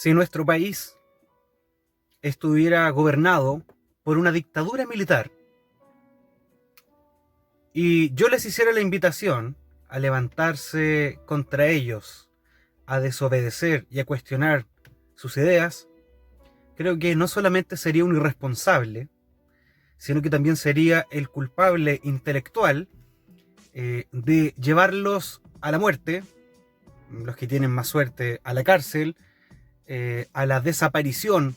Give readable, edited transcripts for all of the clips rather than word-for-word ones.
Si nuestro país estuviera gobernado por una dictadura militar y yo les hiciera la invitación a levantarse contra ellos, a desobedecer y a cuestionar sus ideas, creo que no solamente sería un irresponsable, sino que también sería el culpable intelectual de llevarlos a la muerte, los que tienen más suerte a la cárcel, a la desaparición,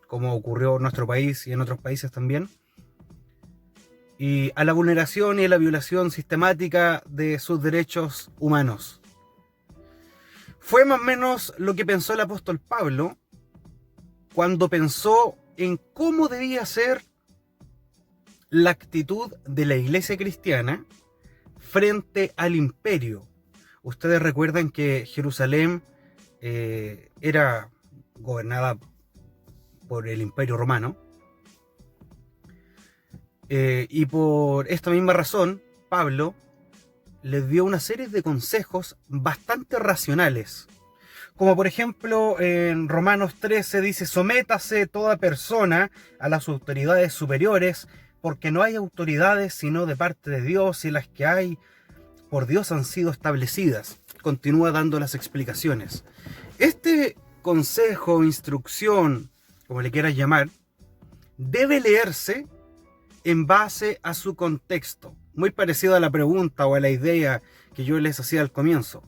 como ocurrió en nuestro país y en otros países también, y a la vulneración y a la violación sistemática de sus derechos humanos. Fue más o menos lo que pensó el apóstol Pablo cuando pensó en cómo debía ser la actitud de la iglesia cristiana frente al imperio. Ustedes recuerdan que Jerusalén era gobernada por el Imperio Romano, y por esta misma razón Pablo les dio una serie de consejos bastante racionales, como por ejemplo en Romanos 13 dice: sométase toda persona a las autoridades superiores, porque no hay autoridades sino de parte de Dios, y las que hay por Dios han sido establecidas. Continúa dando las explicaciones. Este consejo, instrucción, como le quieras llamar, debe leerse en base a su contexto, muy parecido a la pregunta o a la idea que yo les hacía al comienzo.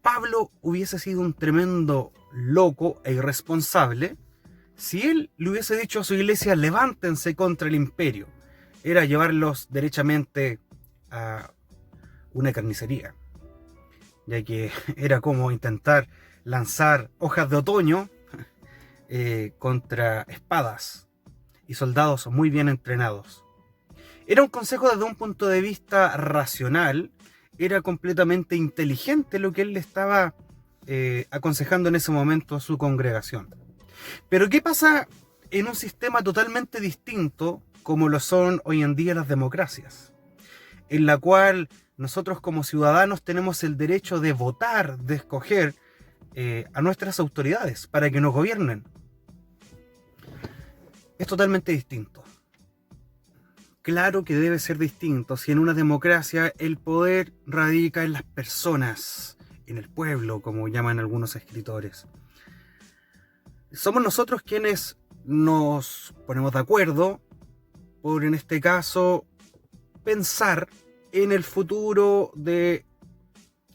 Pablo hubiese sido un tremendo loco e irresponsable si él le hubiese dicho a su iglesia: levántense contra el imperio. Era llevarlos derechamente a una carnicería, ya que era como intentar lanzar hojas de otoño contra espadas y soldados muy bien entrenados. Era un consejo desde un punto de vista racional, era completamente inteligente lo que él le estaba aconsejando en ese momento a su congregación. Pero ¿qué pasa en un sistema totalmente distinto como lo son hoy en día las democracias? En la cual nosotros como ciudadanos tenemos el derecho de votar, de escoger a nuestras autoridades para que nos gobiernen. Es totalmente distinto. Claro que debe ser distinto si en una democracia el poder radica en las personas, en el pueblo, como llaman algunos escritores. Somos nosotros quienes nos ponemos de acuerdo por, en este caso, pensar en el futuro de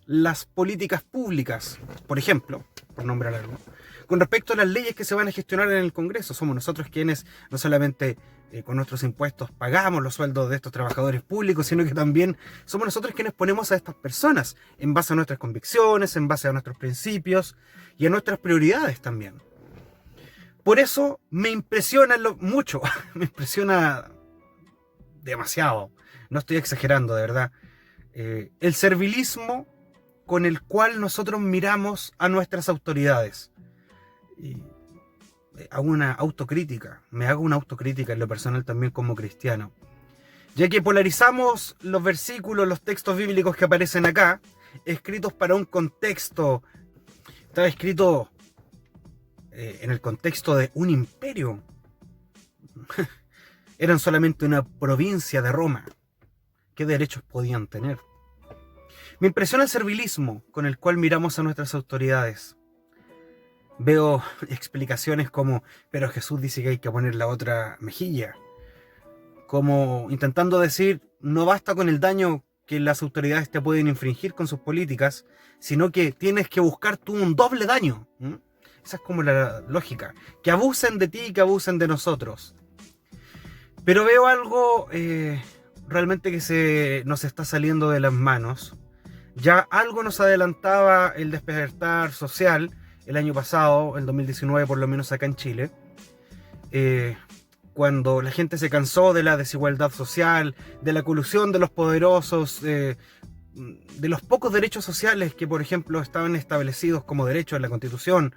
las políticas públicas, por ejemplo, por nombrar algo. Con respecto a las leyes que se van a gestionar en el Congreso, somos nosotros quienes no solamente con nuestros impuestos pagamos los sueldos de estos trabajadores públicos, sino que también somos nosotros quienes ponemos a estas personas en base a nuestras convicciones, en base a nuestros principios y a nuestras prioridades también. Por eso me impresiona mucho, me impresiona demasiado, no estoy exagerando, de verdad, el servilismo con el cual nosotros miramos a nuestras autoridades. Y hago una autocrítica, me hago una autocrítica en lo personal también como cristiano, ya que polarizamos los versículos, los textos bíblicos que aparecen acá, escritos para un contexto. Estaba escrito en el contexto de un imperio. Eran solamente una provincia de Roma. ¿Qué derechos podían tener? Me impresiona el servilismo con el cual miramos a nuestras autoridades. Veo explicaciones como: pero Jesús dice que hay que poner la otra mejilla. Como intentando decir: no basta con el daño que las autoridades te pueden infringir con sus políticas, sino que tienes que buscar tú un doble daño. Esa es como la lógica. Que abusen de ti y que abusen de nosotros. Pero veo algo realmente que nos está saliendo de las manos. Ya algo nos adelantaba el despertar social el año pasado, el 2019, por lo menos acá en Chile, cuando la gente se cansó de la desigualdad social, de la colusión de los poderosos, de los pocos derechos sociales que, por ejemplo, estaban establecidos como derechos en la Constitución,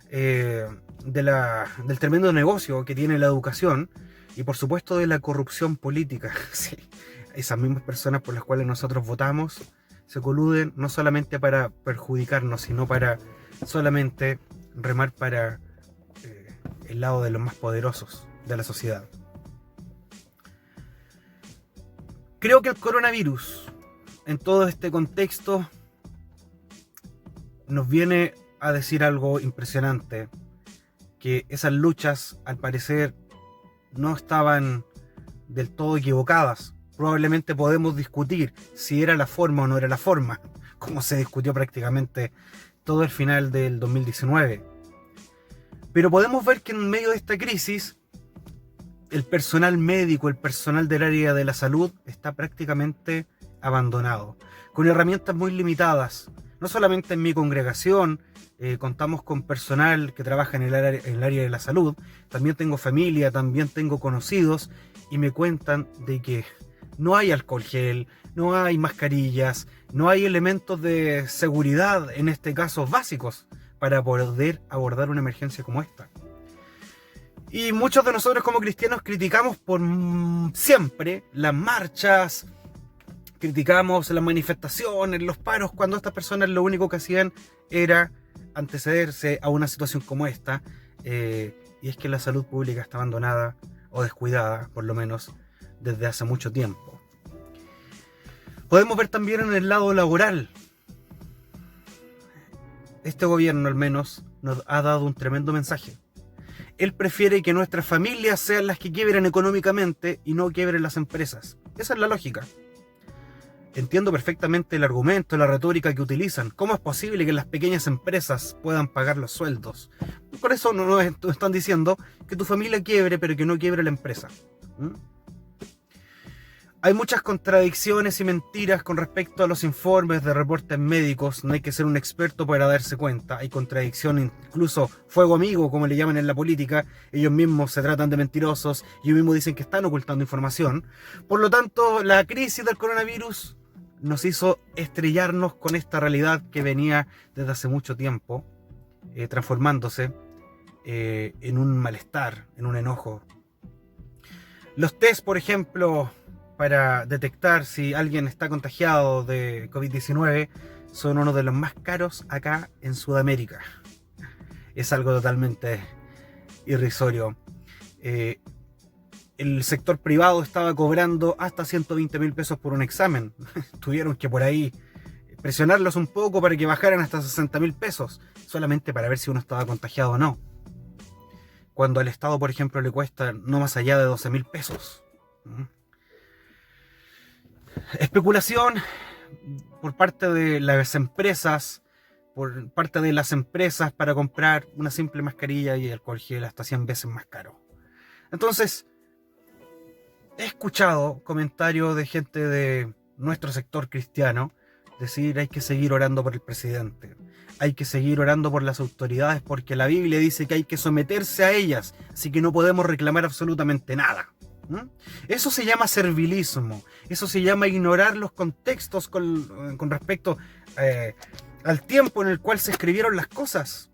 del tremendo negocio que tiene la educación y, por supuesto, de la corrupción política. Sí, esas mismas personas por las cuales nosotros votamos se coluden no solamente para perjudicarnos, sino para solamente remar para el lado de los más poderosos de la sociedad. Creo que el coronavirus, en todo este contexto, nos viene a decir algo impresionante, que esas luchas, al parecer, no estaban del todo equivocadas. Probablemente podemos discutir si era la forma o no era la forma, como se discutió prácticamente todo el final del 2019. Pero podemos ver que en medio de esta crisis, el personal médico, el personal del área de la salud está prácticamente abandonado, con herramientas muy limitadas. No solamente en mi congregación, contamos con personal que trabaja en el área de la salud, también tengo familia, también tengo conocidos, y me cuentan de que no hay alcohol gel, no hay mascarillas, no hay elementos de seguridad, en este caso básicos, para poder abordar una emergencia como esta. Y muchos de nosotros como cristianos criticamos por siempre las marchas, criticamos las manifestaciones, los paros, cuando estas personas lo único que hacían era antecederse a una situación como esta, y es que la salud pública está abandonada o descuidada, por lo menos, desde hace mucho tiempo. Podemos ver también en el lado laboral. Este gobierno, al menos, nos ha dado un tremendo mensaje. Él prefiere que nuestras familias sean las que quiebren económicamente y no quiebren las empresas. Esa es la lógica. Entiendo perfectamente el argumento, la retórica que utilizan. ¿Cómo es posible que las pequeñas empresas puedan pagar los sueldos? Por eso nos están diciendo que tu familia quiebre, pero que no quiebre la empresa. Hay muchas contradicciones y mentiras con respecto a los informes de reportes médicos. No hay que ser un experto para darse cuenta. Hay contradicciones, incluso fuego amigo, como le llaman en la política. Ellos mismos se tratan de mentirosos. Ellos mismos dicen que están ocultando información. Por lo tanto, la crisis del coronavirus nos hizo estrellarnos con esta realidad que venía desde hace mucho tiempo, transformándose en un malestar, en un enojo. Los test, por ejemplo, para detectar si alguien está contagiado de COVID-19 son uno de los más caros acá en Sudamérica. Es algo totalmente irrisorio. El sector privado estaba cobrando hasta 120.000 pesos por un examen. Tuvieron que por ahí presionarlos un poco para que bajaran hasta 60.000 pesos, solamente para ver si uno estaba contagiado o no. Cuando al Estado, por ejemplo, le cuesta no más allá de 12.000 pesos. Especulación por parte de las empresas, para comprar una simple mascarilla y alcohol gel hasta 100 veces más caro. Entonces, he escuchado comentarios de gente de nuestro sector cristiano decir: hay que seguir orando por el presidente, hay que seguir orando por las autoridades, porque la Biblia dice que hay que someterse a ellas, así que no podemos reclamar absolutamente nada. Eso se llama servilismo, eso se llama ignorar los contextos con respecto al tiempo en el cual se escribieron las cosas.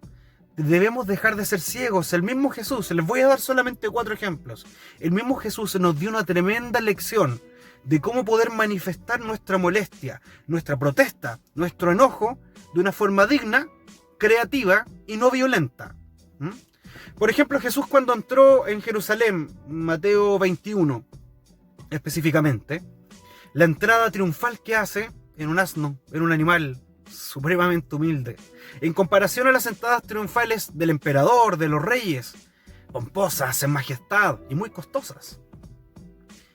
Debemos dejar de ser ciegos. El mismo Jesús, les voy a dar solamente 4 ejemplos. El mismo Jesús nos dio una tremenda lección de cómo poder manifestar nuestra molestia, nuestra protesta, nuestro enojo de una forma digna, creativa y no violenta. Por ejemplo, Jesús, cuando entró en Jerusalén, Mateo 21 específicamente, la entrada triunfal que hace en un asno, en un animal supremamente humilde, en comparación a las entradas triunfales del emperador, de los reyes, pomposas, en majestad y muy costosas.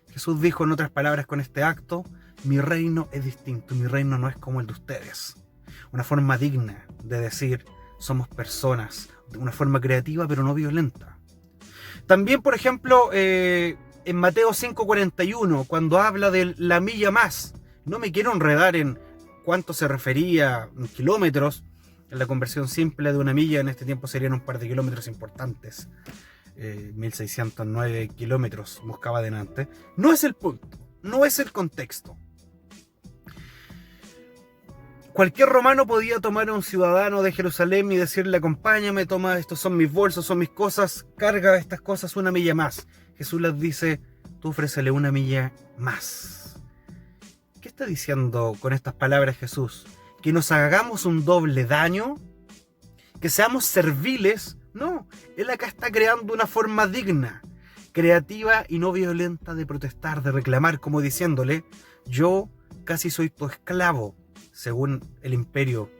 Jesús dijo, en otras palabras, con este acto: mi reino es distinto, mi reino no es como el de ustedes. Una forma digna de decir: somos personas, de una forma creativa pero no violenta. También, por ejemplo, en Mateo 5:41, cuando habla de la milla más, no me quiero enredar en cuánto se refería en kilómetros. En la conversión simple de una milla en este tiempo serían un par de kilómetros importantes. 1609 kilómetros buscaba adelante. No es el punto, no es el contexto. Cualquier romano podía tomar a un ciudadano de Jerusalén y decirle: acompáñame, toma, estos son mis bolsos, son mis cosas, carga estas cosas una milla más. Jesús les dice: tú ofrécele una milla más. ¿Qué está diciendo con estas palabras Jesús? ¿Que nos hagamos un doble daño? que seamos serviles. No, él acá está creando una forma digna, creativa y no violenta de protestar, de reclamar, como diciéndole: yo casi soy tu esclavo, según el imperio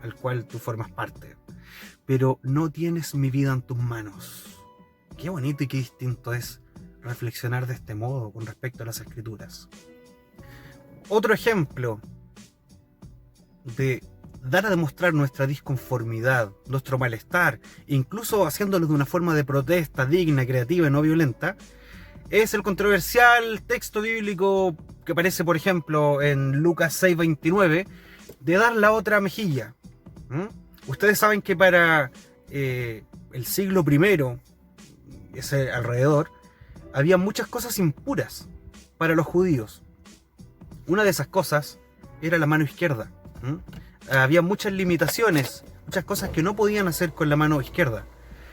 al cual tú formas parte, pero no tienes mi vida en tus manos. Qué bonito y qué distinto es reflexionar de este modo con respecto a las escrituras. Otro ejemplo de dar a demostrar nuestra disconformidad, nuestro malestar, incluso haciéndolo de una forma de protesta digna, creativa y no violenta, es el controversial texto bíblico que aparece, por ejemplo, en Lucas 6:29, de dar la otra mejilla. Ustedes saben que para el siglo I, ese alrededor, había muchas cosas impuras para los judíos. Una de esas cosas era la mano izquierda. Había muchas limitaciones, muchas cosas que no podían hacer con la mano izquierda.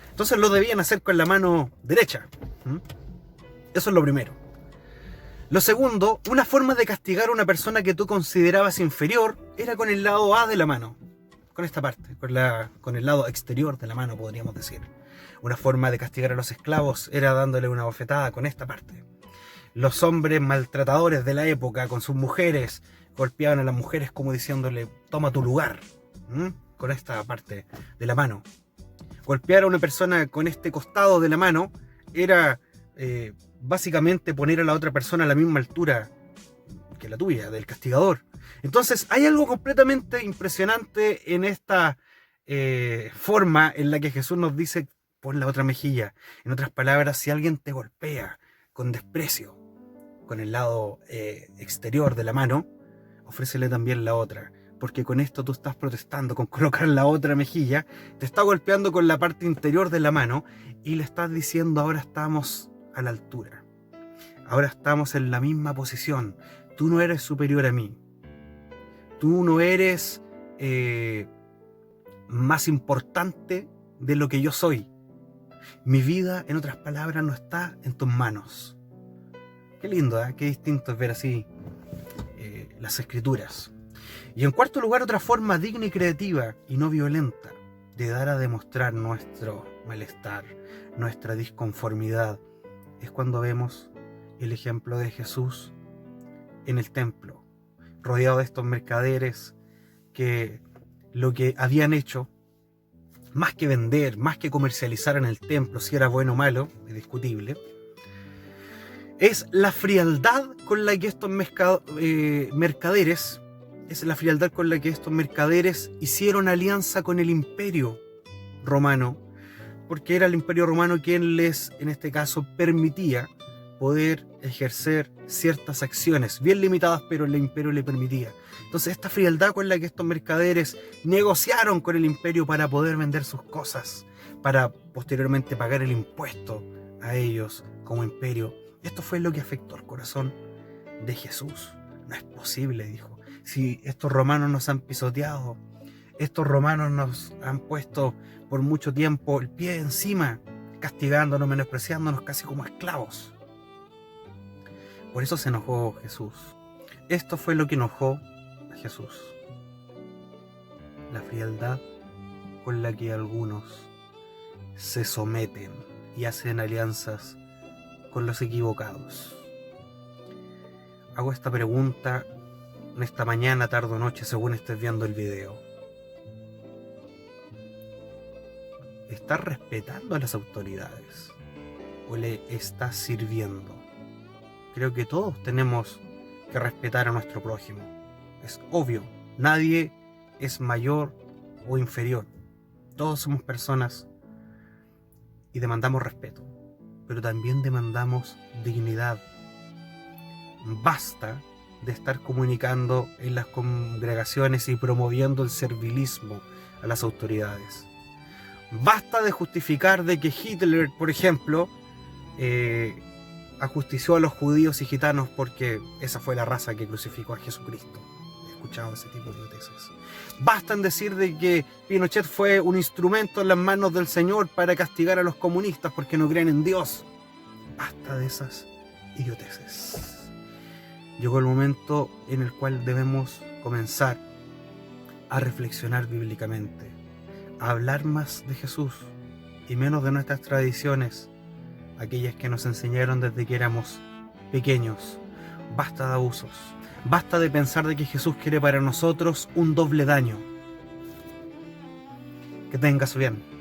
Entonces lo debían hacer con la mano derecha. Eso es lo primero. Lo segundo, una forma de castigar a una persona que tú considerabas inferior era con el lado A de la mano. Con esta parte, con el lado exterior de la mano, podríamos decir. Una forma de castigar a los esclavos era dándole una bofetada con esta parte. Los hombres maltratadores de la época con sus mujeres golpeaban a las mujeres como diciéndole: toma tu lugar, con esta parte de la mano. Golpear a una persona con este costado de la mano era básicamente poner a la otra persona a la misma altura que la tuya, del castigador. Entonces hay algo completamente impresionante en esta forma en la que Jesús nos dice: pon la otra mejilla. En otras palabras, si alguien te golpea con desprecio con el lado exterior de la mano, ofrécele también la otra, porque con esto tú estás protestando, con colocar la otra mejilla, te está golpeando con la parte interior de la mano y le estás diciendo: ahora estamos a la altura, ahora estamos en la misma posición, tú no eres superior a mí, tú no eres más importante de lo que yo soy. Mi vida, en otras palabras, no está en tus manos. Qué lindo, qué distinto es ver así las escrituras. Y en cuarto lugar, otra forma digna y creativa y no violenta de dar a demostrar nuestro malestar, nuestra disconformidad, es cuando vemos el ejemplo de Jesús en el templo, rodeado de estos mercaderes que lo que habían hecho, más que vender, más que comercializar en el templo, si era bueno o malo, es discutible, es la frialdad con la que estos mercaderes hicieron alianza con el imperio romano, porque era el imperio romano quien les, en este caso, permitía poder ejercer ciertas acciones, bien limitadas, pero el imperio le permitía. Entonces esta frialdad con la que estos mercaderes negociaron con el imperio para poder vender sus cosas, para posteriormente pagar el impuesto a ellos como imperio, esto fue lo que afectó al corazón de Jesús. No es posible, dijo, si estos romanos nos han pisoteado, estos romanos nos han puesto por mucho tiempo el pie encima, castigándonos, menospreciándonos casi como esclavos. Por eso se enojó Jesús. Esto fue lo que enojó a Jesús: la frialdad con la que algunos se someten y hacen alianzas con los equivocados. Hago esta pregunta en esta mañana, tarde o noche, según estés viendo el video. ¿Estás respetando a las autoridades o le estás sirviendo? Creo que todos tenemos que respetar a nuestro prójimo. Es obvio, nadie es mayor o inferior. Todos somos personas y demandamos respeto, pero también demandamos dignidad. Basta de estar comunicando en las congregaciones y promoviendo el servilismo a las autoridades. Basta de justificar de que Hitler, por ejemplo, ajustició a los judíos y gitanos porque esa fue la raza que crucificó a Jesucristo. He escuchado ese tipo de tesis. Basta en decir de que Pinochet fue un instrumento en las manos del Señor para castigar a los comunistas porque no creen en Dios. Basta de esas idioteces. Llegó el momento en el cual debemos comenzar a reflexionar bíblicamente, a hablar más de Jesús y menos de nuestras tradiciones, aquellas que nos enseñaron desde que éramos pequeños. Basta de abusos, basta de pensar de que Jesús quiere para nosotros un doble daño. Que tengas bien.